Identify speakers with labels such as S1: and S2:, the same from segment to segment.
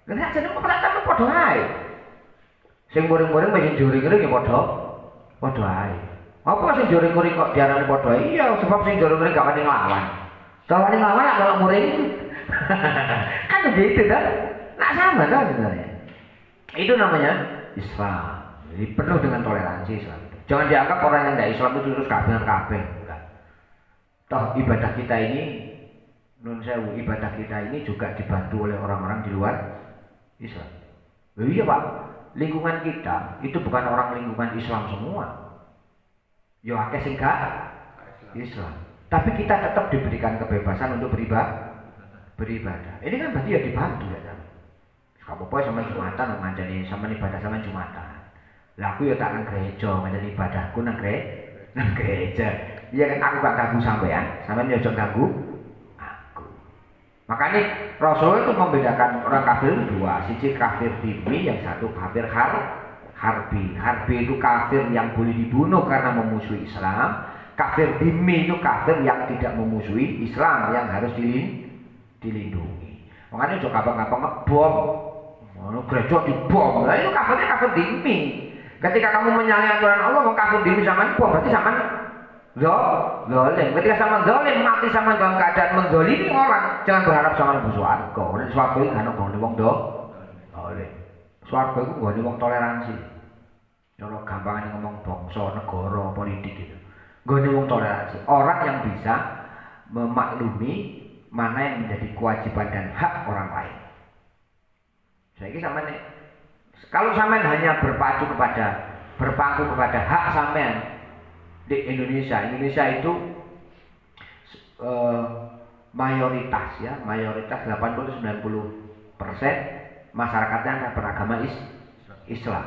S1: Nek jeneng keberatan padha ae. Sing muring-muring wis njuri-njuri ya padha ae. Apa sing njuri-njuri kok diarani padha ae? Iya, sebab sing njuri-njuri gak wani nglawan. Kalau wani nglawan lah kalau muring. Kan begitu kan? Nah sama kan sebenarnya. Itu namanya Islam. Jadi penuh dengan toleransi Islam itu. Jangan dianggap orang yang tidak Islam itu terus kabeh. Toh ibadah kita ini, nun sewu, ibadah kita ini juga dibantu oleh orang-orang di luar Islam. Iya Pak, lingkungan kita itu bukan orang lingkungan Islam semua. Yo akeh sing gak Islam. Tapi kita tetap diberikan kebebasan untuk beribadah. Ini kan berarti ya dibantu ya kan. Kamu poe sama Jumatan ngancani sama ibadah sama Jumatan. Lah aku ya tak nang gereja ngancani ibadahku nang gereja. Iya kan aku gak ganggu sampean ya ojo ganggu aku. Makanya Rasul itu membedakan orang kafir dua, siji kafir dhimmi, yang satu kafir harbi. Harbi itu kafir yang boleh dibunuh karena memusuhi Islam. Kafir dhimmi itu kafir yang tidak memusuhi Islam, yang harus dilindungi. Makanya ojo gampang-gampang ngebom. Gereja dibom. Nah itu kafirnya kafir dhimmi. Ketika kamu menyalahi aturan Allah, mau kafir dhimmi sama bom, berarti sama zalim. Ketika sama zalim mati sama dalam keadaan menzalimi orang, jangan berharap sama mlebu swarga. Nek swarga iki kan nggone wong zalim. Swarga iku nggone wong toleransi. Cara gampangane ngomong bangsa, negara, politik gitu. Nggone wong toleransi. Orang yang bisa memaklumi mana yang menjadi kewajiban dan hak orang lain. Saiki sampean kalau sampean hanya berpangku kepada hak sampean di Indonesia itu mayoritas 80-90% masyarakatnya adalah beragama Islam.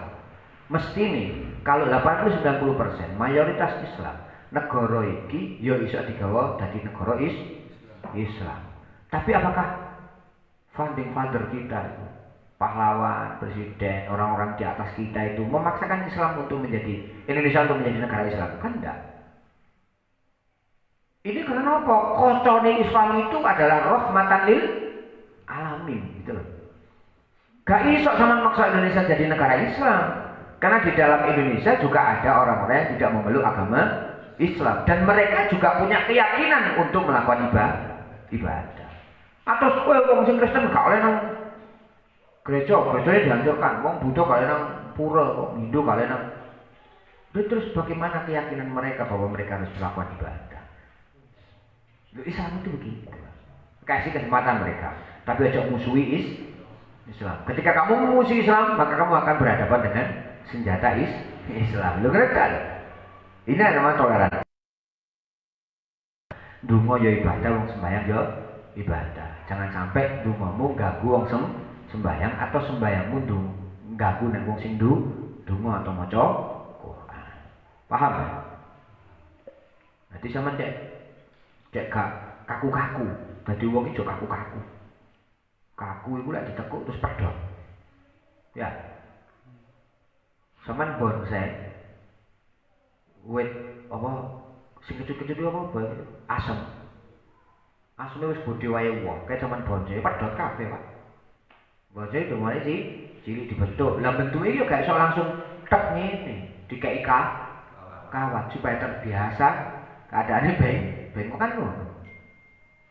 S1: Mesti nih kalau 80-90% mayoritas Islam, negara iki ya iso digawa dadi negara Islam. Tapi apakah founding father kita itu, pahlawan, presiden, orang-orang di atas kita itu memaksakan Islam untuk menjadi Indonesia untuk menjadi negara Islam? Kan enggak. Ini karena apa? Kocone Islam itu adalah rahmatan lil alamin, gitu loh. Gak iso sama maksa Indonesia jadi negara Islam. Karena di dalam Indonesia juga ada orang-orang yang tidak memeluk agama Islam, dan mereka juga punya keyakinan untuk melakukan ibadah. Atau wong sing Kristen gak oleh nang gerejanya dihancurkan, wong Buddha kalian nang pura, wong Hindu kalian nang. Terus bagaimana keyakinan mereka bahwa mereka harus melakukan ibadah? Islam itu begitu. Kasih kesempatan mereka, tapi ajak musuhi Islam. Ketika kamu memusuhi Islam, maka kamu akan berhadapan dengan senjata Islam. Lu ngerti? Ini namanya toleransi. Dungo ya ibadah, wong sembahyang ya ibadah. Jangan sampai dungomu ganggu wong sembahyang atau sembahyangmu ganggu nek wong sing donga atau maca Quran. Paham ya? Nanti sama cek kaku-kaku. Dadi wong ijo kaku-kaku. Kaku iku lek ditekuk terus pedhot. Ya. Saman bonsai. Wit apa sing kecut-kecut apa bae asem. Aseme wis bodhe wae wong, kae sampean bonsai pedhot kabeh, Pak. Bonsai domane cilik dibentuk. Lah bentuke yo gak iso langsung tek ngene, dikeki kawat supaya terbiasa keadaannya baik kan ngono.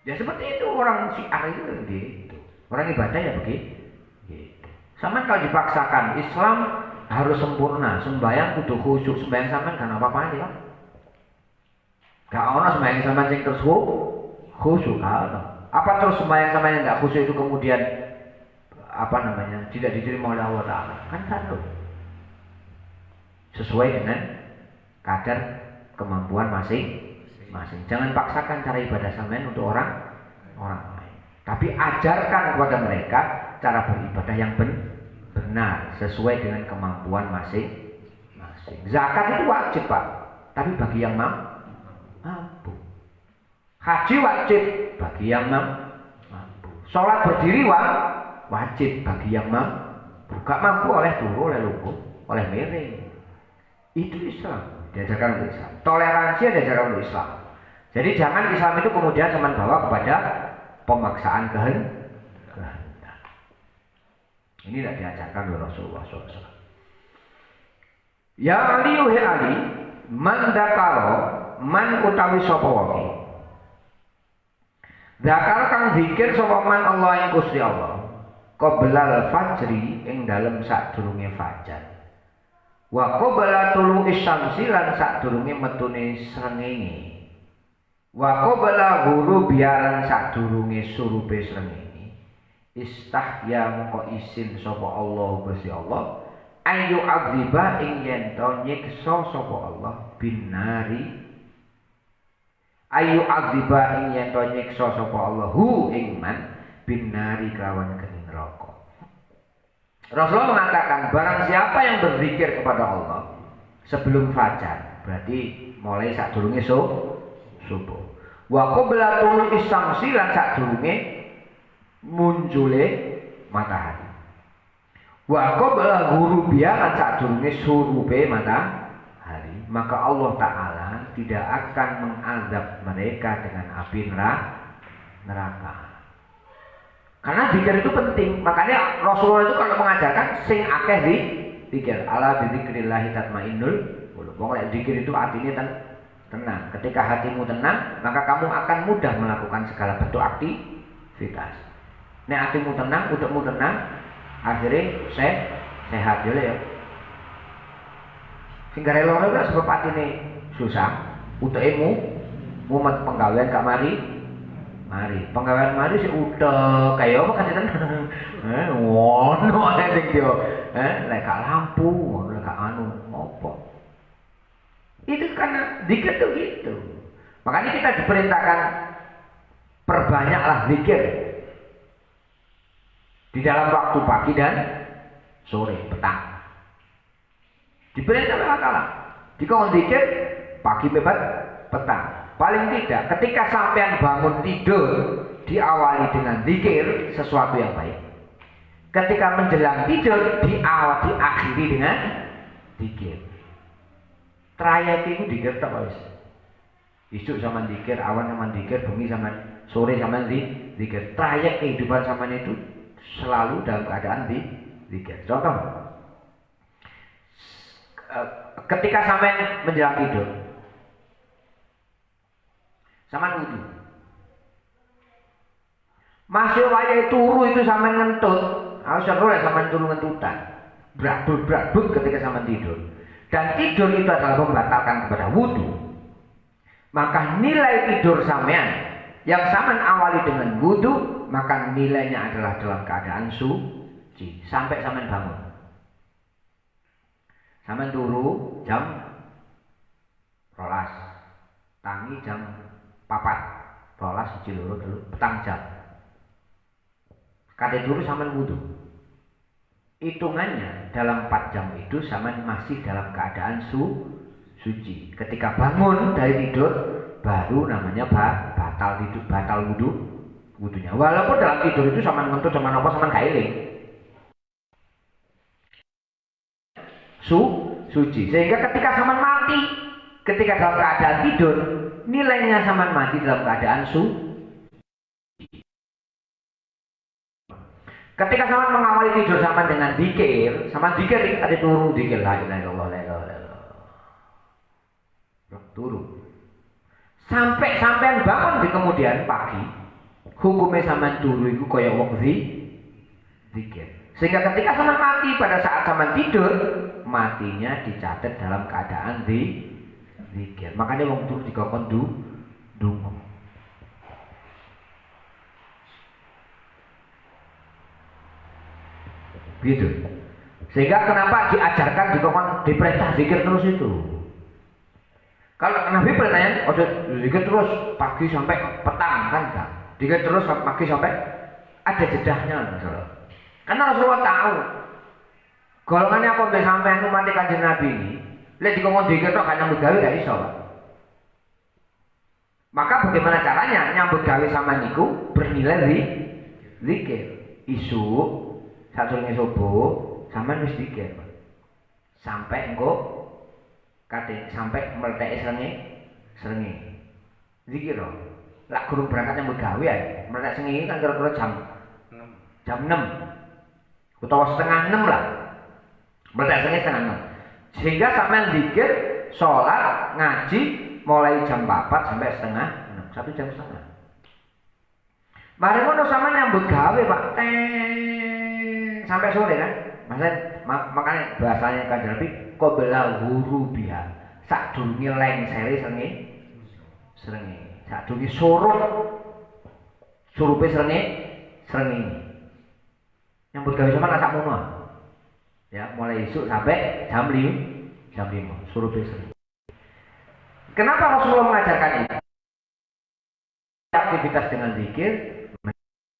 S1: Ya seperti itu orang Syiah itu gitu. Orang ibadah ya begitu. Gitu. Sama kalau dipaksakan Islam harus sempurna, sembahyang kudu khusyuk, sembahyang sampean kan apa-apa aja, Pak. Gak ono sembahyang sampean sing terus khusyuk ana. Apa terus sembahyang sampean yang enggak khusyuk itu kemudian tidak diterima oleh Allah Ta'ala? Kan satu. Sesuai dengan kadar kemampuan masing-masing. Jangan paksakan cara ibadah sampean untuk orang lain. Tapi ajarkan kepada mereka cara beribadah yang benar sesuai dengan kemampuan masing-masing. Zakat itu wajib, Pak, tapi bagi yang mampu. Haji wajib bagi yang mampu. Sholat berdiri wajib bagi yang mampu. Gak mampu oleh turu, oleh lumpuh, oleh miring. Itu Islam, diajarkan untuk Islam. Toleransi diajarkan untuk Islam. Jadi jangan Islam itu kemudian bawa kepada pemaksaan kehendak. Ini tidak diajarkan oleh Rasulullah SAW. Ya Ali he Ali, man dakaro, man utawi sapa wae. Dakar kang zikir sapa man Allah ing Gusti Allah. Qoblal fajri ing dalem sadurunge fajar. Wa qabla tulu'is syamsi lan sadurunge metune srengenge. Wa qabla ghurubiha lan sadurunge surupe srengenge. Istahya moko isin sapa Allah Gusti Allah ayu adziba ing yen to nyiksa sapa Allah binari. Ayu adziba ing yen to nyiksa sapa Allah hu ing man binari kelawan geni neraka. Rasulullah mengatakan barang siapa yang berzikir kepada Allah sebelum fajar, berarti mulai sadurunge subuh. Wa qabla tulu'is syamsi lan sadurunge muncule matahari. Wa qabla ghurubiha lan sadurunge surube matahari, maka Allah Ta'ala tidak akan mengazab mereka dengan api neraka. Karena zikir itu penting, makanya Rasulullah itu kalau mengajarkan sing akeh di zikir. Ala bizikrillah tatmainnul qulub. Wong lek zikir itu artinya tenang. Ketika hatimu tenang, maka kamu akan mudah melakukan segala bentuk aktivitas. Nek hatimu tenang, udahmu tenang, akhirnya sehat ya. Sing gare loro ora sebab atine susah, utemu mumet penggawean gak mari penggawean mari sih udah kayak apa kan tenang. Ngono ae sing yo. Lek gak lampu, lek gak anu apa. Itu karena zikir tuh gitu. Makanya kita diperintahkan perbanyaklah zikir di dalam waktu pagi dan sore, petang. Diperintah oleh Allah. Jika mau zikir pagi bebas petang. Paling tidak ketika sampean bangun tidur diawali dengan zikir sesuatu yang baik. Ketika menjelang tidur diakhiri dengan zikir. Trayek itu zikir tak wis. Isuk sama zikir, awan sama zikir, bengi sama sore sama zikir. Trayek kehidupan sama itu selalu dalam keadaan zikir. Contoh, ketika sampean menjelang tidur, sampean wudu. Masih wayahe turu itu sampean ngentut, harus seru ya sampean turu ngentutan. Bradut ketika sampean tidur. Dan tidur itu adalah membatalkan kepada wudu. Maka nilai tidur sampean yang sampean awali dengan wudu, maka nilainya adalah dalam keadaan suci sampai sampean bangun. Sampean turu jam 12, tangi jam 4, 12 siji loro telu petang jam. Kate turu sampean wudu. Hitungannya dalam 4 jam itu sampean masih dalam keadaan suci. Ketika bangun dari tidur baru namanya batal tidur, batal wudunya. Walaupun dalam tidur itu sampean ngentut sampean apa sampean gak eling. Suci. Sehingga ketika sampean mati, ketika dalam keadaan tidur, nilainya sampean mati dalam keadaan suci. Ketika sampean mengawali tidur sampean dengan zikir, sampean zikir ada turu zikir la ilaha illallah la ilaha illallah. Turu. Sampai sampean bangun di kemudian pagi, hukumnya sampean turu itu kaya wong zikir. Sehingga ketika sampean mati pada saat sampean tidur, matinya dicatat dalam keadaan zikir. Makanya wong turu dikongkon dungo. Gitu. Sehingga kenapa diajarkan dikongkon diperintah zikir terus itu. Kalau Nabi pertanyaan, ojo zikir terus pagi sampai petang kan enggak? Zikir terus pagi sampai ada jedahnya Rasulullah. Karena Rasulullah tahu golongannya apa sampai sampai mati kanjeng Nabi ini, lek dikongkon zikir tok kan nyambut gawe gak iso. Maka bagaimana caranya nyambut gawe sama niku bernilai zikir. Isu sadurunge subuh sampean wis zikir. Sampai engko sampai meletek srenge. Zikir lho. Lak guru berangkat nyambut gawe ae. Meletek srenge kan kira-kira jam 6. utawa setengah 6 lah. Berarti setengah 6. Sehingga sampean zikir, sholat, ngaji mulai jam 4 sampai setengah 6, 1 jam setengah. Mari ngono sampean nyambut gawe Pak, sampai sore kan. Makanya bahasanya Kanjeng Nabi qabla ghurubiha. Sadurunge lengsere srengenge. Sadurunge surupe srengenge. Nyambut gawe sampean sak mono. Ya, mulai esuk sampai jam 5 surupe srengenge. Kenapa Rasulullah mengajarkan ini? Aktivitas dengan zikir,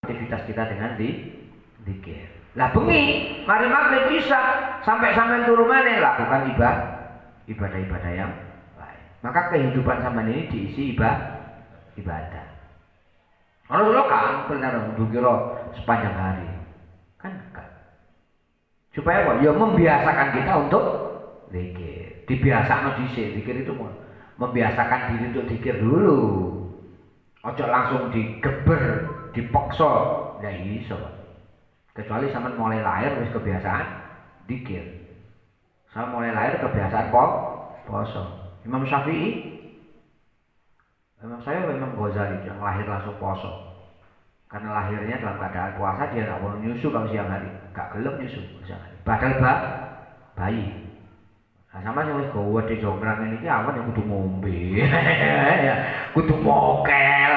S1: aktivitas kita dengan zikir. Lah bengi, mari maghrib bisa sampai turun mana lakukan ibadah-ibadah yang lain. Maka kehidupan sampean ini diisi ibadah. Rasulullah kan benar ndukira sepanjang hari. Kan. Supaya apa? Ya membiasakan kita untuk zikir. Dibiasakan dhisik, zikir itu membiasakan diri untuk zikir dulu. Ojo langsung digeber, dipaksa, ndak iso. Kecuali sampean mulai lahir wis kebiasaan zikir. Saya mulai lahir kebiasaan poso. Imam Syafi'i, Imam Ghazali yang lahir langsung poso. Karena lahirnya dalam keadaan puasa, dia nggak mau nyusu kalau siang hari, nggak gelap nyusu siang hari. Padahal bayi. Nah, sama sing wis gawe di jonggrang ini awan yang kudu ngombe. Ya, kudu mokel.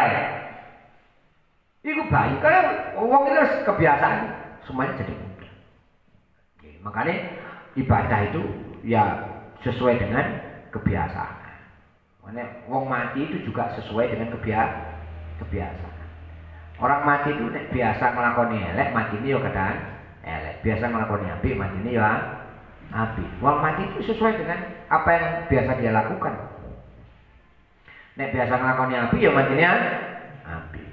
S1: Iku bayi karena wong itu kebiasaan semuanya jadi mudah. Oke, makanya ibadah itu ya sesuai dengan kebiasaan. Makanya wong mati itu juga sesuai dengan kebiasaan. Orang mati itu biasa ngelakoni elek, mati ini ya kadang elek. Biasa ngelakoni apik, mati ini ya apik. Wong mati itu sesuai dengan apa yang biasa dia lakukan. Nek biasa ngelakoni apik ya mati ini apik.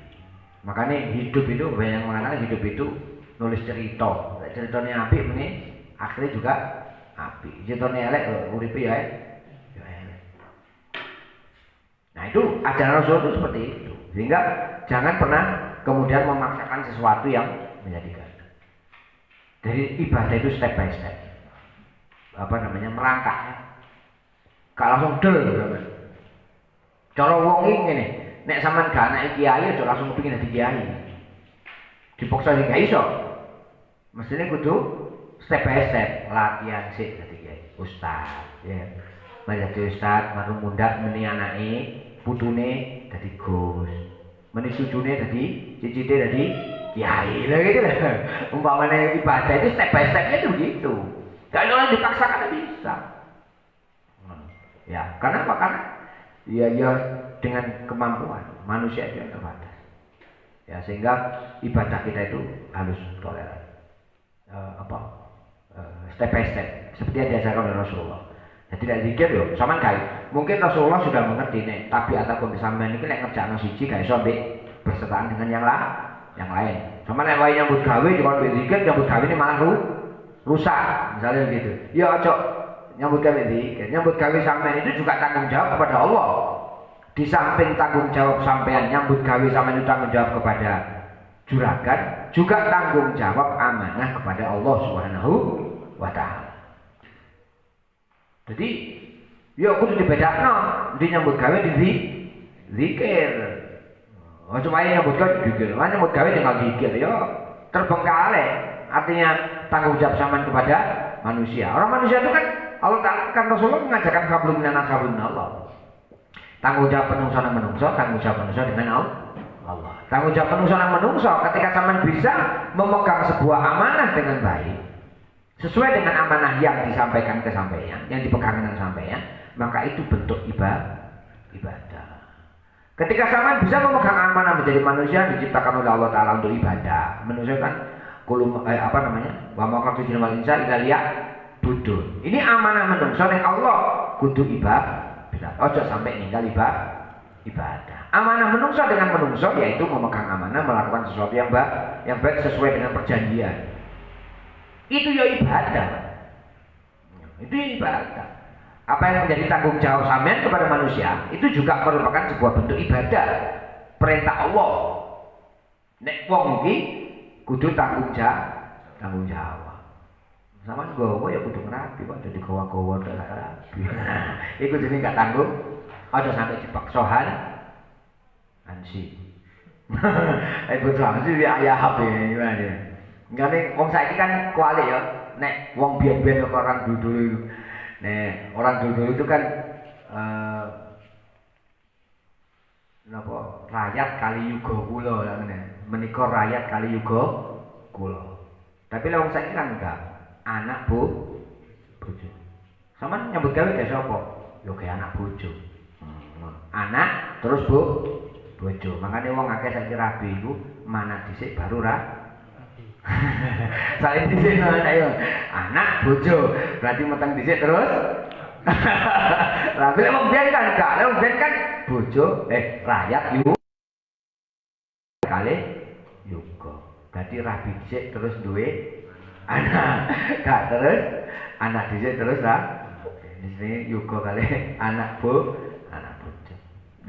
S1: Makanya hidup itu banyak mengatakan hidup itu nulis cerita. Ceritanya apik ini akhirnya juga apik. Ceritanya elek uripe ya elek. Nah itu ajaran Rasul itu seperti itu. Sehingga jangan pernah kemudian memaksakan sesuatu yang menyedihkan. Dari ibadah itu step by step. Merangkak. Gak langsung del. Cara wong ngene, nek sampean gak anake kiai aja langsung kepengin dadi kiai. Dipaksa iki gak iso. Mestine kudu step by step, latihan sik dadi kiai. Ustaz, ya. Mari dadi ustaz, marung mundak meni anake, putune dadi gus. Meni sujune dadi cicite dadi kiai. Lah gitu lah. Umpamane ibadah itu step by stepnya itu begitu. Gak ada yang dipaksakan bisa. Ya, karena apa? Karena ya dengan kemampuan manusia itu yang terbatas. Ya, sehingga ibadah kita itu harus toleran. Step by step seperti yang diajarkan oleh Rasulullah. Ya, tidak zikir yo, sama kayak mungkin Rasulullah sudah mengerti nih, tapi ataupun sampean iki nek ngerjakno siji gak iso mbek bersertaan dengan yang lain. Sama nek wae nyambut gawe juga mbek zikir, nyambut gawe ini malah rusak, misalnya begitu. Ya ojo nyambut gawe zikir, nyambut gawe sampean itu juga tanggung jawab kepada Allah. Di samping tanggung jawab sampean nyambut gawe sampean itu tanggung jawab kepada juragan, juga tanggung jawab amanah kepada Allah Subhanahu wa taala. Jadi, ya kudu dibedakno, di nyambut gawe di zikir. Oh cuma nyambut gawe di zikir, nyambut gawe tinggal zikir, ya terbengkalai. Artinya tanggung jawab sampean kepada manusia. Orang manusia itu kan Allah Ta'ala kan Rasulullah mengajarkan hablum minan hablum Allah. Tanggung jawab menungso nang menungso, tanggung jawab menungso dengan Allah. Tanggung jawab menungso nang menungso ketika sampean bisa memegang sebuah amanah dengan baik, sesuai dengan amanah yang disampaikan ke sampeyan, yang dipegang dengan sampeyan, maka itu bentuk ibadah. Ketika sampean bisa memegang amanah menjadi manusia diciptakan oleh Allah Ta'ala untuk ibadah. Manusia kan wa ma khalaqtu jinna wal insa illa liya'budun. Ini amanah menungso ning Allah kudu ibadah. Ojo sampai ninggal ibadah. Amanah menungso dengan menungso yaitu memegang amanah melakukan sesuatu yang baik sesuai dengan perjanjian. Itu ya ibadah. Itu ibadah. Apa yang menjadi tanggung jawab sampean kepada manusia itu juga merupakan sebuah bentuk ibadah. Perintah Allah. Nek wong iki kudu tanggung tanggung jawab. Sama gowo ya kudu ngerapi kok jadi gowo-gowo ndak rapi. Iku jenenge gak tanggung. Aja sampai dipaksohan ansi. Bojo ansi ya ayah HP gimana. Ngene wong saiki kan kuali ya. Nek wong biyen-biyen orang dulu. Nek orang dulu itu kan napa rakyat kali yuga kula ngene. Menika rakyat kali yuga kula. Tapi lek wong saiki kan enggak. Anak bojo. Sama nyambut gawe ke sapa? Yo ke anak bojo. Anak terus bojo. Makane wong akeh saiki rabi iku mana dhisik baru Saya dhisik anak bojo. Berarti meteng dhisik terus rabi wong biyen kan enggak. Wong biyen kan bojo rakyat yu kali yuga. Dadi rabi dhisik terus duwe anak, gak terus anak dhisik terus di sini yuga kali anak bojo.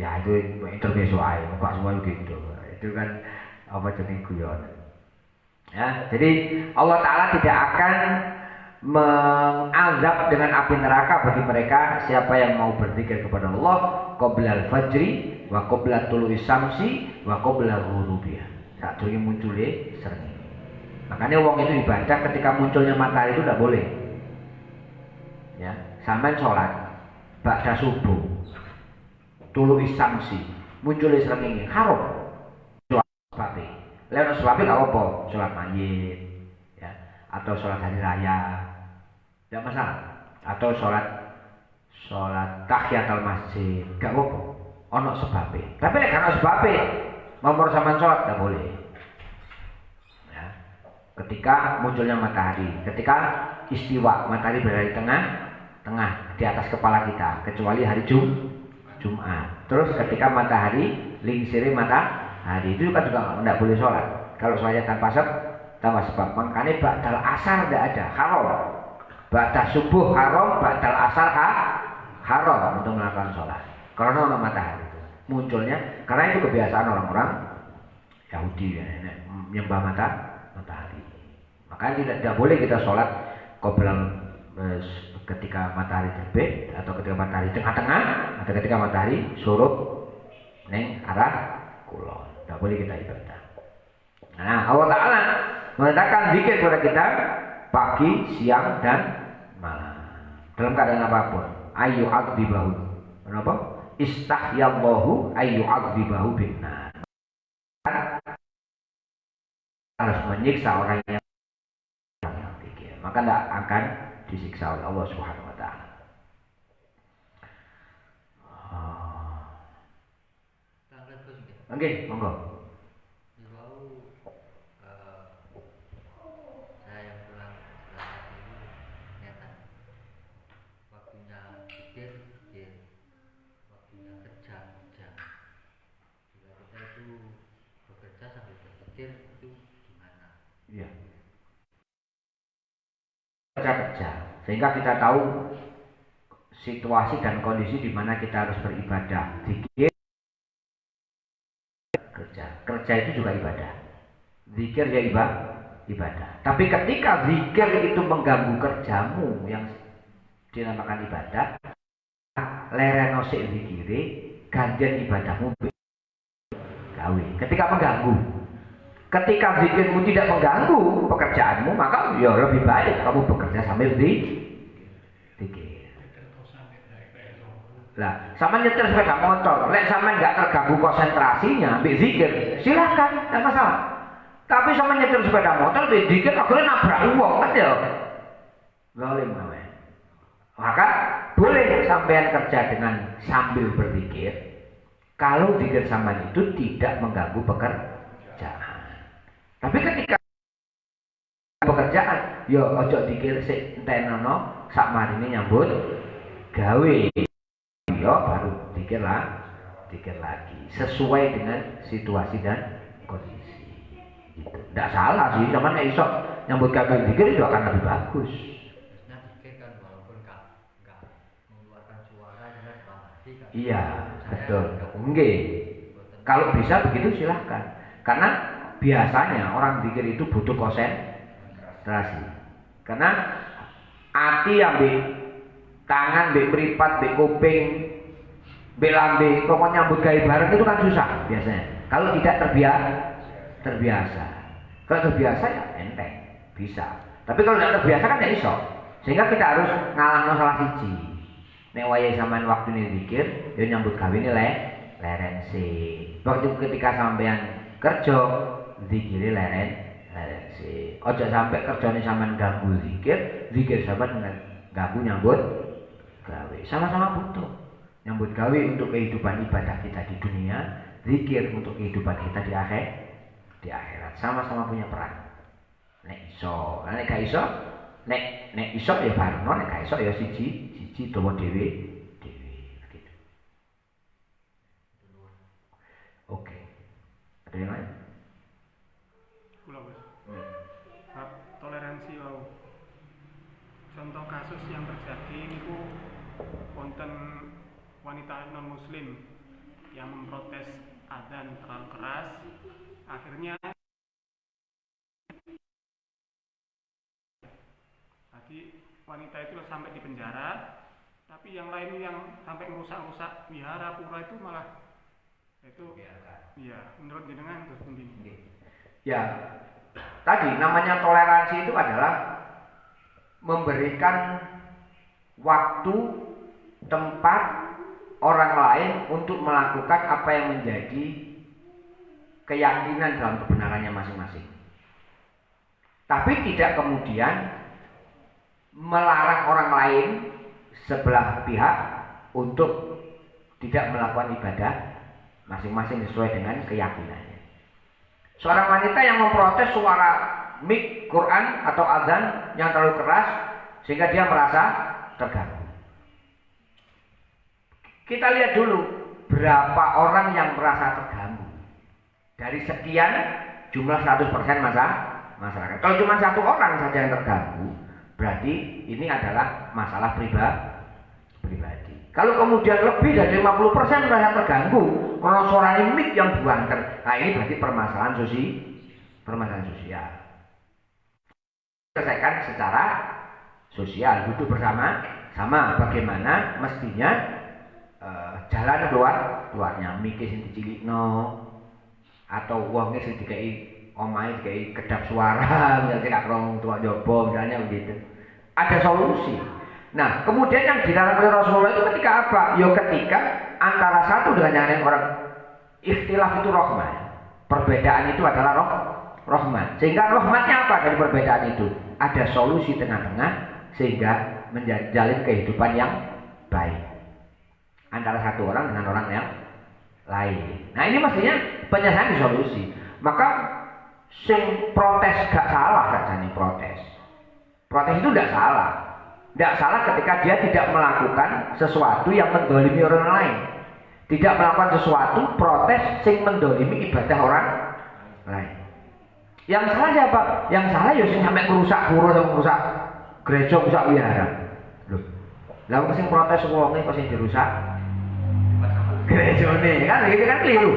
S1: Ya itu intermezzo ae, Pak semua gitu. Itu kan apa jenis guyon. Ya, jadi Allah Taala tidak akan mengazab dengan api neraka bagi mereka siapa yang mau berzikir kepada Allah qoblal fajri wa qoblat tulu'i syamsi wa qoblal ghurubiha. Saat durunge muncule srengenge. Makanya wong itu ibadah ketika munculnya matahari itu tidak boleh. Ya, sampean sholat ba'da subuh, tulu'i syamsi, munculnya srengenge haram. Sebabnya, lewat sebabnya nggak apa, sholat mayit, ya, atau sholat hari raya, tidak masalah. Atau sholat tahiyatul masjid, nggak apa, ono sebabnya. Tapi karena sebabnya, nomor sampean sholat tidak boleh. Ketika munculnya matahari, ketika istiwa matahari berada di tengah di atas kepala kita, kecuali hari Jumat. Terus ketika matahari lingsiri matahari itu kan juga tidak boleh sholat. Kalau sholatnya tanpa sebab, makanya ba'dal asar tidak ada, haram. Ba'dal subuh haram, ba'dal asar haram untuk melakukan sholat. Karena matahari itu munculnya, karena itu kebiasaan orang-orang Yahudi ya, menyembah matahari. Makanya tidak boleh kita sholat ketika matahari terbit atau ketika matahari tengah-tengah atau ketika matahari surut neng arah kulon. Tidak boleh kita ibadah. Nah, Allah Ta'ala menetapkan zikir kepada kita pagi, siang, dan malam dalam keadaan apapun. Ayu aqdibahu. Kenapa? Istahyallahu ayu aqdibahu binnar. Harus menyiksa orang yang pikir, maka tidak akan disiksa oleh Allah Subhanahu wa Ta'ala. Oke, monggo.
S2: Saya pulang waktunya pikir, waktunya kerja. Bila kita itu bekerja sambil berpikir itu gimana?
S1: Iya. Kerja, sehingga kita tahu situasi dan kondisi di mana kita harus beribadah. Zikir, kerja itu juga ibadah. Zikir ya ibadah. Tapi ketika zikir itu mengganggu kerjamu yang dinamakan ibadah, lereno sik zikire, gantian ibadahmu gawe. Ketika mengganggu. Ketika zikirmu tidak mengganggu pekerjaanmu, maka ya lebih baik kamu bekerja sambil zikir. Lah, sama nyetir sepeda motor, lek sama nggak terganggu konsentrasinya, ambil zikir, silakan, tidak masalah. Tapi sama nyetir sepeda motor, ambil zikir, akhirnya nabrak uang, kan ya? Zalim namanya. Maka boleh sampean kerja dengan sambil berzikir, kalau zikir sama itu tidak mengganggu pekerjaan. Tapi ketika pekerjaan, yo ojo dikir sik entenono sak marine nyambut gawe. Yo baru dikir lagi sesuai dengan situasi dan kondisi. Gitu. Tidak salah sih, cuman nek iso nyambut gawe dikir itu akan lebih bagus.
S2: Nah, dikir kan walaupun enggak mengeluarkan suara dengan hati kan.
S1: Iya, betul. Nggih. Kalau bisa begitu silahkan. Karena biasanya orang zikir itu butuh Serasi. Karena ati ambek tangan, ambek mripat, ambek kuping, ambek lambe, pokoknya nyambut gawe bareng itu kan susah biasanya. Kalau tidak terbiasa. Kalau terbiasa ya enteng, bisa. Tapi kalau tidak terbiasa kan tidak iso. Sehingga kita harus ngalahno salah siji. Nek wayahe sampean waktu ini zikir, ya nyambut gawe ini leren sih. Waktu ketika sampean kerja, zikire leren sih. Ojo sampai kerjane sampean ganggu zikir sampean ganggu nyambut gawe. Sama-sama butuh. Nyambut gawe untuk kehidupan ibadah kita di dunia, zikir untuk kehidupan kita di akhirat. Sama-sama punya peran. Nek iso, nek gak iso, nek iso ya bareng, nek gak iso ya siji dawa dhewe gitu. Oke. Ada yang lain?
S3: Kula wis. Bab toleransi wau. Contoh kasus yang terjadi niku wonten wanita non muslim yang memprotes adzan terlalu keras, akhirnya tadi wanita itu sampai di penjara, tapi yang lain yang sampai merusak-rusak wihara pura itu malah itu iya menurut jenengan terus pundi?
S1: Ya, tadi namanya toleransi itu adalah memberikan waktu, tempat orang lain untuk melakukan apa yang menjadi keyakinan dalam kebenarannya masing-masing. Tapi tidak kemudian melarang orang lain sebelah pihak untuk tidak melakukan ibadah masing-masing sesuai dengan keyakinannya. Seorang wanita yang memprotes suara mik Quran atau azan yang terlalu keras sehingga dia merasa terganggu. Kita lihat dulu berapa orang yang merasa terganggu. Dari sekian jumlah 100% masyarakat. Kalau cuma satu orang saja yang terganggu, berarti ini adalah masalah pribadi. Kalau kemudian lebih dari 50% merasa terganggu karena suara mik yang buanter, nah ini berarti permasalahan sosial. Selesaikan secara sosial, duduk bersama sama bagaimana mestinya jalan keluarnya mikir sing dicilikno atau wonge sing dikai omahe dikai kedap suara misalnya gak krong tua jobo misalnya begitu. Ada solusi. Nah, kemudian yang dilarang oleh Rasulullah itu ketika apa? Ya ketika antara satu dengan yang lain orang ikhtilaf itu rahmat. Perbedaan itu adalah rahmat. Sehingga rahmatnya apa dari perbedaan itu? Ada solusi tengah-tengah sehingga menjalin kehidupan yang baik antara satu orang dengan orang yang lain. Nah, ini mestinya penyelesaian solusi. Maka sing protes gak salah katanya protes. Protes itu tidak salah. Tidak salah ketika dia tidak melakukan sesuatu yang mendolimi orang lain. Tidak melakukan sesuatu protes sing mendolimi ibadah orang lain. Yang salah siapa? Yang salah ya sing sampai merusak pura atau merusak gereja, merusak wihara. Loh. Lah sing protes wonge kok sing dirusak? Gerejane kan gitu kan keliru.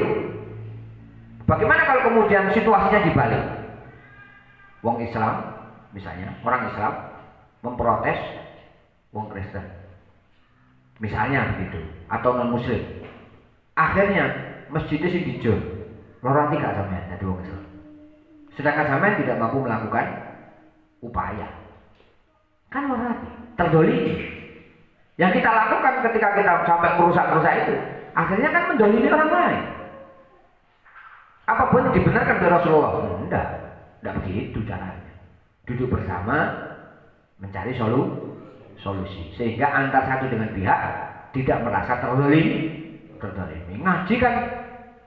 S1: Bagaimana kalau kemudian situasinya dibalik? Wong Islam misalnya, orang Islam memprotes wong Kristen. Misalnya begitu, atau non muslim. Akhirnya masjidnya sing dijol. Loro ati gak sampean dadi wong Islam. Sedangkan sampean tidak mampu melakukan upaya. Kan loro ati, terdolimi. Yang kita lakukan ketika kita sampai merusak-rusak itu, akhirnya kan mendolimi orang lain. Apapun yang dibenarkan oleh Rasulullah, tidak begitu caranya. Duduk bersama, mencari solusi, sehingga antar satu dengan pihak tidak merasa terdolimi. Ngaji kan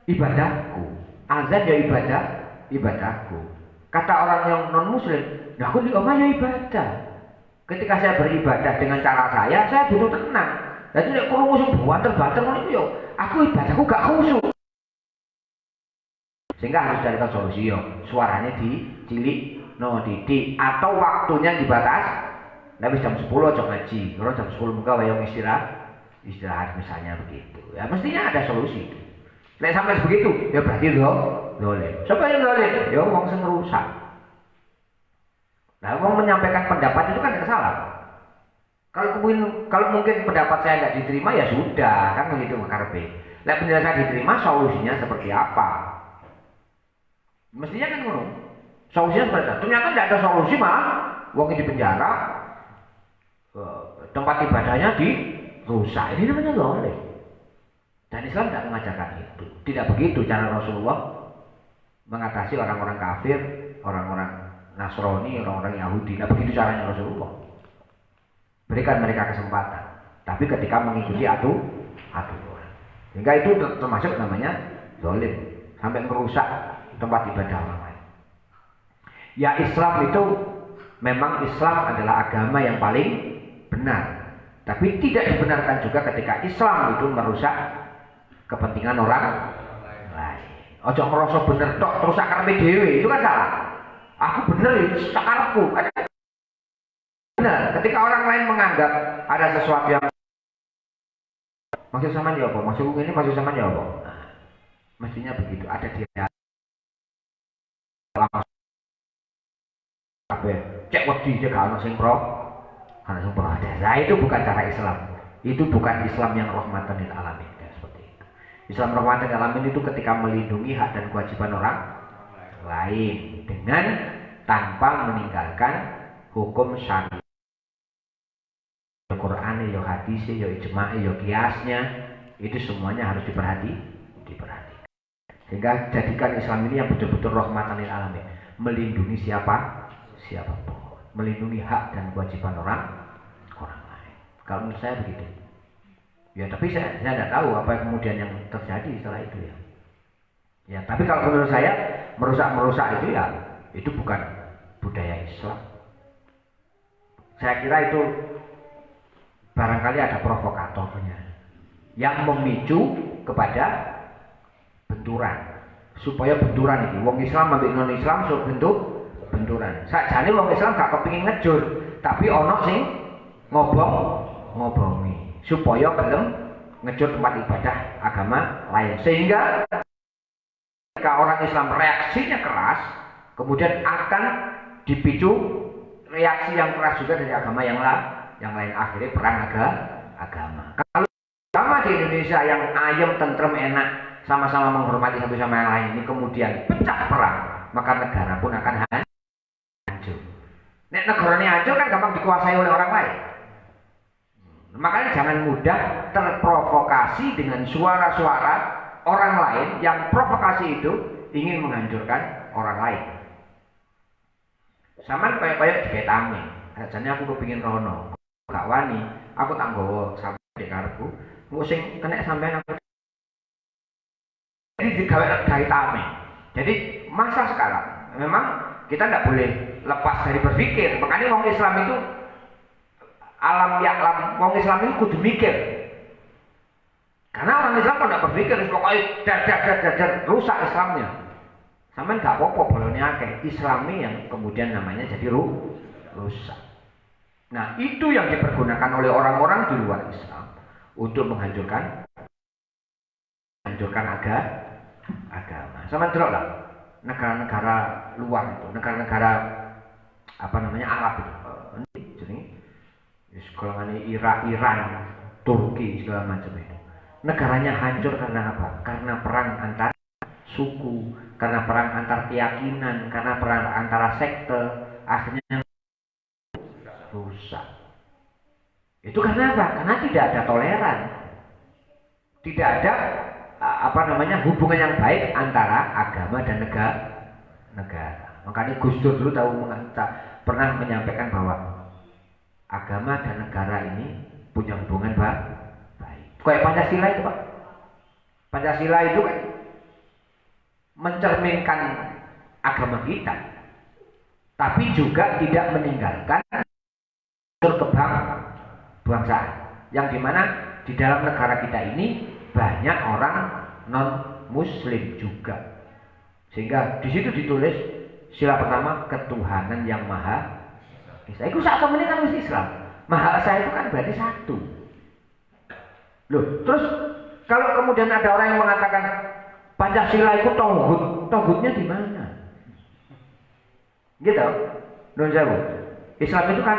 S1: ibadahku, azan ya ibadahku. Kata orang yang non muslim, nah aku di omah ya ibadah. Ketika saya beribadah dengan cara saya butuh tenang. Jadi nek krungu sing banter-banter ngono yo, aku ibadahku gak khusyuk. Sehingga harus carikan solusi yo. Suaranya dicilik, no didik atau waktunya dibatas. Habis jam 10 aja ngaji, kalau jam 10 muka wayang istirahat misalnya begitu. Ya mestinya ada solusi. Nek sampai begitu, ya berarti dolim. Siapa yang dolim? Ya wong sing rusak. Nah, mau menyampaikan pendapat itu kan tidak salah. Kalau mungkin pendapat saya nggak diterima ya sudah, kan begitu karpe. Lah penjelasan diterima, solusinya seperti apa? Mestinya kan ngono. Solusinya seperti apa? Ternyata tidak ada solusi, malah wong di penjara, tempat ibadahnya dirusak. Ini namanya zalim. Dan Islam tidak mengajarkan itu. Tidak begitu cara Rasulullah mengatasi orang-orang kafir, orang-orang Nasrani, orang-orang Yahudi. Tidak begitu caranya Rasulullah. Berikan mereka kesempatan. Tapi ketika mengikuti aturan. Sehingga itu termasuk namanya zalim. Sampai merusak tempat ibadah orang lain. Ya, Islam itu memang Islam adalah agama yang paling benar. Tapi tidak dibenarkan juga ketika Islam itu merusak kepentingan orang lain. Ojo ngerasa bener tok terus akarepe dhewe, itu kan salah. Aku bener itu sakarepku. Benar, ketika orang lain menganggap ada sesuatu yang maksud sama ya apa? Maksudku ini maksud sama ya apa? Nah, mestinya begitu, ada dia apa cek wedi cek ana sing pro ana sing protes. Nah, itu bukan cara Islam. Itu bukan Islam yang rahmatan lil alamin. Islam rahmatan lil alamin itu ketika melindungi hak dan kewajiban orang lain dengan tanpa meninggalkan hukum syariat. Ya Qur'an, ya hadis, ya ijma', ya kiasnya, itu semuanya harus diperhatikan. Sehingga jadikan Islam ini yang betul-betul rahmatan lil alamin, melindungi siapapun, melindungi hak dan kewajiban orang lain. Kalau menurut saya begitu. Ya, tapi saya tidak tahu apa kemudian yang terjadi setelah itu ya. Ya, tapi kalau menurut saya merusak itu ya itu bukan budaya Islam. Saya kira itu barangkali ada provokatornya yang memicu kepada benturan, supaya benturan ini wong Islam ambek non Islam so benturan. Sakjane wong Islam gak kepengin ngejur, tapi ono sing ngobongi supaya gelem ngejur tempat ibadah agama lain, sehingga ketika orang Islam reaksinya keras, kemudian akan dipicu reaksi yang keras juga dari agama yang lain, akhirnya perang agama. Kalau agama di Indonesia yang ayem, tentrem, enak, sama-sama menghormati satu sama yang lain ini kemudian pecah perang, maka negara pun akan hancur. Nek negaranya hancur kan gampang dikuasai oleh orang lain. Makanya jangan mudah terprovokasi dengan suara-suara orang lain yang provokasi itu ingin menghancurkan orang lain. Sama kayak diketame. Jane aku kepengin rono, gak wani, aku tak nggawa sampe di karepku, engko sing kena sampean aku. Jadi digawe tame. Jadi masa sekarang memang kita tidak boleh lepas dari berpikir. Makanya orang Islam itu alam yaklam, wong Islam ini kudu mikir. Karena orang Islam kalau tidak berpikir, pokoknya dar rusak Islamnya. Sampai nggak apa-apa bolehnya akeh. Islami yang kemudian namanya jadi rusak. Nah, itu yang dipergunakan oleh orang-orang di luar Islam untuk menghancurkan agama. Sama delok lah, negara-negara luar itu, negara-negara apa namanya Arab itu. Golongan Iran, Turki segala macam itu. Negaranya hancur karena apa? Karena perang antar suku, karena perang antar keyakinan, karena perang antara sekte, akhirnya rusak. Itu karena apa? Karena tidak ada toleran, tidak ada hubungan yang baik antara agama dan negara. Makanya Gus Dur dulu pernah menyampaikan bahwa agama dan negara ini punya hubungan baik. Kayak Pancasila itu Pak. Pancasila itu kan mencerminkan agama kita, tapi juga tidak meninggalkan kebangsaan. Yang dimana di dalam negara kita ini banyak orang non Muslim juga, sehingga di situ ditulis sila pertama ketuhanan yang maha. Itu satu menit kan mesti Islam. Maha Esa itu kan berarti satu. Loh, terus kalau kemudian ada orang yang mengatakan Pancasila itu tauhid, tauhidnya di mana? Gitu. Nun sewu. Islam itu kan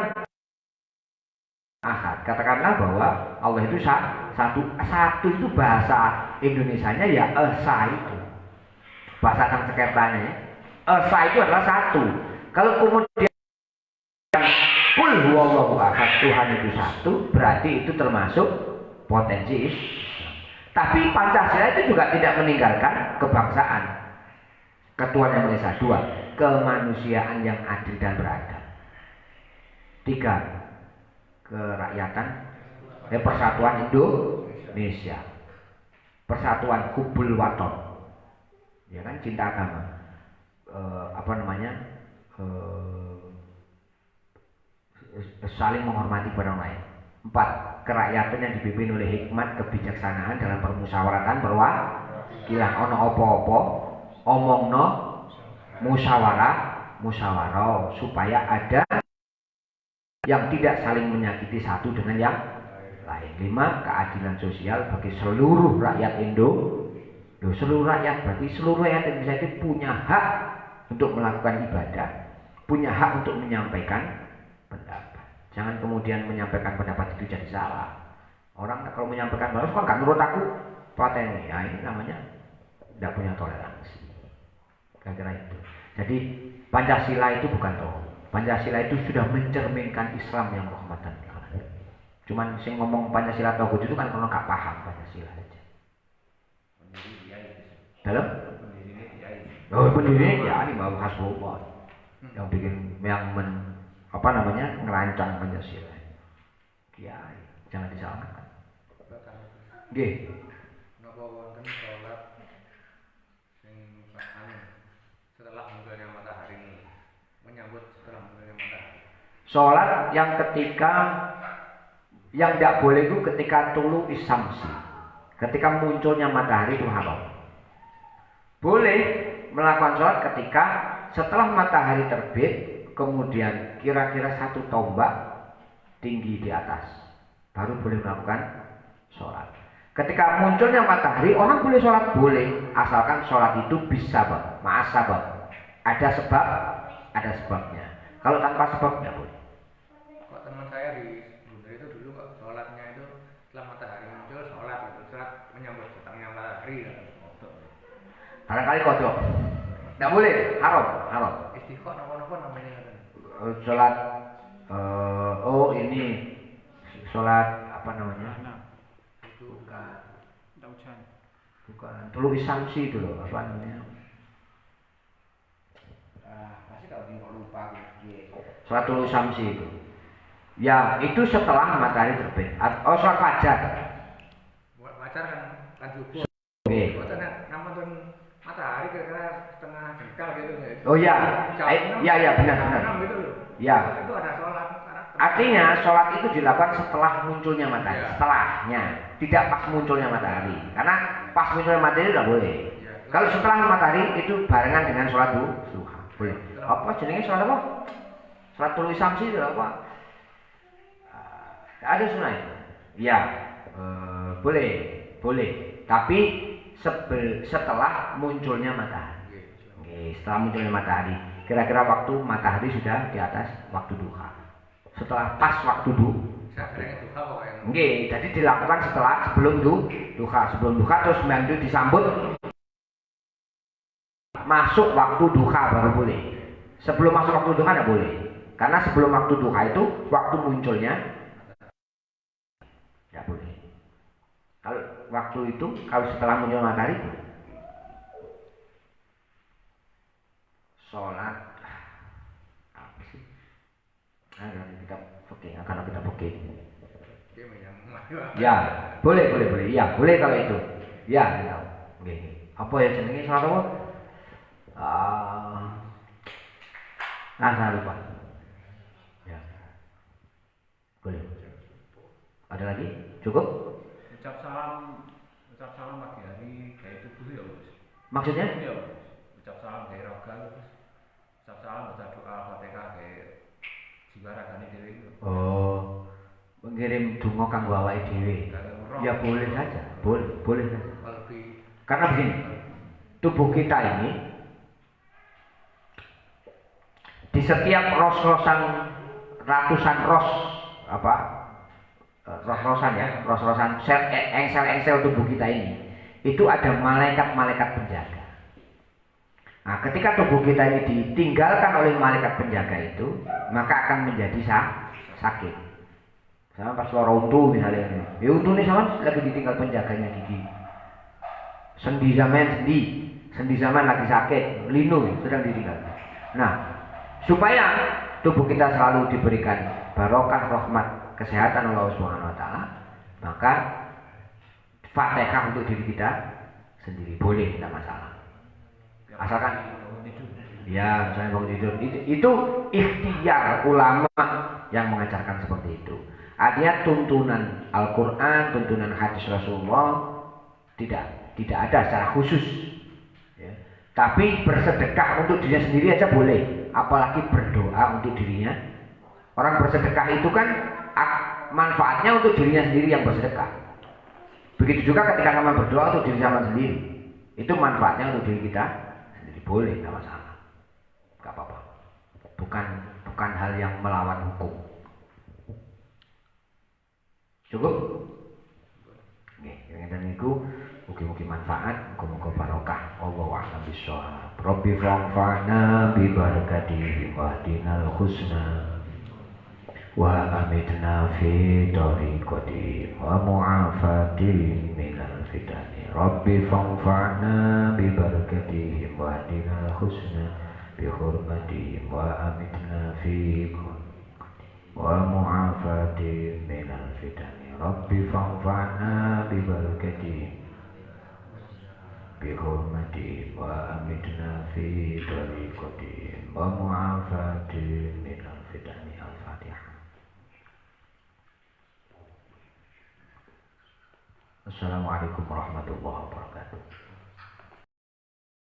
S1: ahad. Katakanlah bahwa Allah itu satu. Satu itu bahasa Indonesianya ya esa itu. Bahasa Sanskertanya ya. Esa itu adalah satu. Kalau kemudian Qul huwallahu ahad, Tuhan itu satu, berarti itu termasuk potensi Islam. Tapi Pancasila itu juga tidak meninggalkan kebangsaan, ketuhanan yang Esa. Dua, kemanusiaan yang adil dan beradab. Tiga, kerakyatan, persatuan Indonesia, persatuan hubul waton, ya kan, cinta agama, saling menghormati pada orang lain. Empat, kerakyatan yang dipimpin oleh hikmat kebijaksanaan dalam permusyawaratan perwakilan. Ono opo-opo omongno musyawarah supaya ada yang tidak saling menyakiti satu dengan yang lain. Lima, keadilan sosial bagi seluruh rakyat seluruh rakyat, berarti seluruh rakyat Indonesia itu punya hak untuk melakukan ibadah, punya hak untuk menyampaikan pendapat. Jangan kemudian menyampaikan pendapat itu jadi salah. Orang kalau menyampaikan pendapat kok nggak menurut aku pateni, ya ini namanya tidak punya toleransi. Kira-kira itu. Jadi Pancasila itu bukan toh. Pancasila itu sudah mencerminkan Islam yang rahmatan lil alamin. Cuman sing ngomong Pancasila tauhid itu kan karena nggak paham Pancasila aja. Dalam? Pendiri ya ini mau Hasbullah yang bikin ngerancang Pancasila. Kiai, jangan disalahkan. Nggih.
S2: Napa wonten salat sing setelah munculnya matahari, menyambut setelah munculnya matahari.
S1: Salat yang tidak boleh itu ketika tulu isamsi. Ketika munculnya matahari itu haram. Boleh melakukan sholat ketika setelah matahari terbit, kemudian kira-kira 1 tombak tinggi di atas, baru boleh melakukan sholat. Ketika munculnya matahari, orang boleh sholat, boleh, asalkan sholat itu bisa ma'asabab, ada sebabnya. Kalau tanpa sebab nggak boleh.
S2: Kok teman saya di Bunda itu dulu kok sholatnya itu setelah matahari muncul sholat itu, sholat menyambut datangnya matahari.
S1: Barangkali kodok, nggak boleh, haram.
S2: Istiqo nopo namanya.
S1: Sholat, ini sholat apa namanya? Bukan, tulu isamsi itu loh, apa namanya? Masih tahu dia lupa. Sholat tulu isamsi itu. Ya, itu setelah matahari terbit. Sholat fajar.
S2: Fajar kan subuh.
S1: Oke.
S2: Namun matahari kira-kira setengah jengkal gitu ya.
S1: Oh iya, iya benar.
S2: Gitu loh.
S1: Ya.
S2: Itu ada sholat.
S1: Artinya sholat itu dilakukan setelah munculnya matahari, setelahnya, tidak pas munculnya matahari. Karena pas munculnya matahari tidak boleh. Kalau setelah matahari itu barengan dengan sholat duha, boleh. Apa jenenge sholat apa? Sholat tulu isamsi itu apa? Ada sunnah itu. Ya, boleh. Tapi setelah munculnya matahari. Setelah munculnya matahari, kira-kira waktu matahari sudah di atas waktu duha. Setelah pas waktu duha. Nggih, jadi dilakukan sebelum duha terus bantu disambut masuk waktu duha baru boleh. Sebelum masuk waktu duha tidak boleh. Karena sebelum waktu duha itu waktu munculnya tidak boleh. Kalau waktu itu, kalau setelah muncul matahari itu sholat apa sih? Karena kita fikih. Ya, boleh. Iya, boleh kalau itu. Ya, tahu. Oke. Apa ya jenenge sholat apa? Saya lupa. Ya. Boleh. Ada lagi? Cukup?
S4: Ucap salam pagi hari kayak itu dulu ya, Bos.
S1: Maksudnya?
S4: Iya, ucap salam kayak rogan, ucap salam baca doa Fatihah kayak jiwa ragane dhewe itu.
S1: Oh, mengirim donga kanggo awake dhewe. Ya boleh saja, boleh saja. Karena begini, tubuh kita ini di setiap ros-rosan ratusan ros apa ros-rosan ya, ros-rosan sel engsel-engsel tubuh kita ini itu ada malaikat-malaikat penjaga. Nah, ketika tubuh kita ini ditinggalkan oleh malaikat penjaga itu, maka akan menjadi sakit. Sama pas loro untu misalnya, ya untu ini sama lagi ditinggal penjaganya gigi. Sendi zaman lagi sakit, linu sedang ditinggal. Nah, supaya tubuh kita selalu diberikan barokah, rahmat, kesehatan Allah Subhanahu wa taala, maka Fatihah untuk diri kita sendiri boleh, tidak masalah. Asalkan ya, misalnya bangun tidur itu ikhtiar ulama yang mengajarkan seperti itu. Artinya tuntunan Al-Quran, tuntunan hadis Rasulullah tidak ada secara khusus. Ya. Tapi bersedekah untuk dirinya sendiri aja boleh, apalagi berdoa untuk dirinya. Orang bersedekah itu kan manfaatnya untuk dirinya sendiri yang bersedekah. Begitu juga ketika sama berdoa untuk diri sama sendiri, itu manfaatnya untuk diri kita sendiri, boleh, tidak masalah, nggak apa-apa. Bukan hal yang melawan hukum. Cukup? Oke, yang niku mugi-mugi manfaat, muga-muga barokah. Allahu a'lam bishawab. Rabbi fa'na bi barakatihi wahdinal husna wa amitna fi tariqati wa mu'afati minal fitani. Rabbi fa'na bi barakatihi wahdinal husna bi hurmati wa amitna fi wa mu'afati minal fitani. Rabbi fa'na bi barakati bi hurmati wa amitna fi tariqati wa mu'afati minal fitani. Al-Fatihah. Assalamualaikum warahmatullahi wabarakatuh.